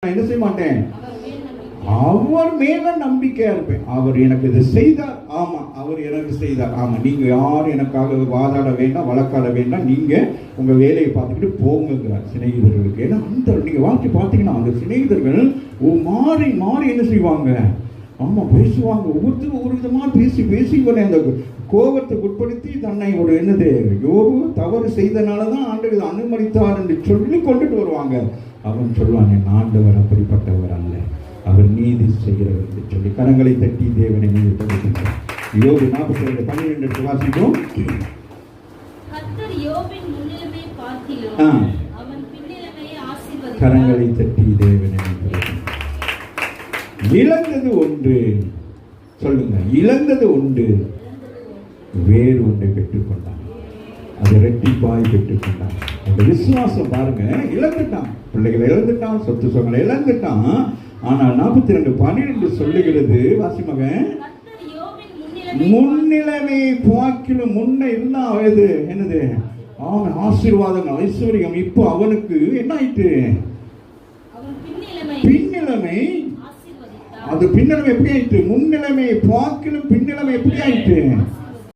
நான் என்ன செய்ய மாட்டேன், அவர் மேல நம்பிக்கையா இருப்பேன். அவர் எனக்கு இது செய்தார், ஆமா அவர் எனக்கு செய்தார், ஆமா. நீங்க யாரும் எனக்காக வாதாட வேண்டாம், வழக்காட வேண்டாம், நீங்க உங்க வேலையை பார்த்துக்கிட்டு போங்கிறார் சிநேகிதர்களுக்கு. ஏன்னா அந்த நீங்க வாக்கி பார்த்தீங்கன்னா அந்த சிநேகிதர்கள் மாறி மாறி என்ன செய்வாங்க, ஆமா பேசுவாங்க. ஒவ்வொருத்தரும் ஒவ்வொரு விதமா பேசி பேசி இவனை அந்த கோபத்தை உட்படுத்தி தன்னை ஒரு என்னது யோபு தவறு செய்தனாலதான் ஆண்டவர் அனுமதித்தார் என்று சொல்லி கொண்டுட்டு வருவாங்க. அவன் சொல்லுவான், என் ஆண்டவர் அப்படிப்பட்டவர் அல்ல, அவர் நீதி செய்கிறவர் என்று சொல்லி கரங்களை தட்டி தேவனை நினைவுபடுத்துகிறார். யோபு 42:12 வாசிப்போம். கரங்களை தட்டி தேவனை இழந்தது ஒன்று, சொல்லுங்க, இழந்தது ஒன்று, வேறு ஒன்றை பெற்றுக்கொண்டான், அது இரட்டிப்பாய் பெற்றுக்கொண்டான். அந்த விசுவாசம் பாருங்க, இழந்துட்டான், பிள்ளைகளை இழந்துட்டான், சொத்து சொங்களை இழந்துட்டான். ஆனால் 42:12 சொல்லுகிறது, வாசிமகன், முன்னிலைமை பார்க்கிலும் முன்ன இருந்தா அது என்னது, அவன் ஆசீர்வாதங்கள் ஐஸ்வர்யம். இப்போ அவனுக்கு என்ன ஆயிட்டு, பின்னிலைமை, அது பின்னிலைமை எப்படி ஆயிட்டு, முன்னிலைமை பார்க்கிலும் பின்னிலைமை எப்படி ஆயிட்டு,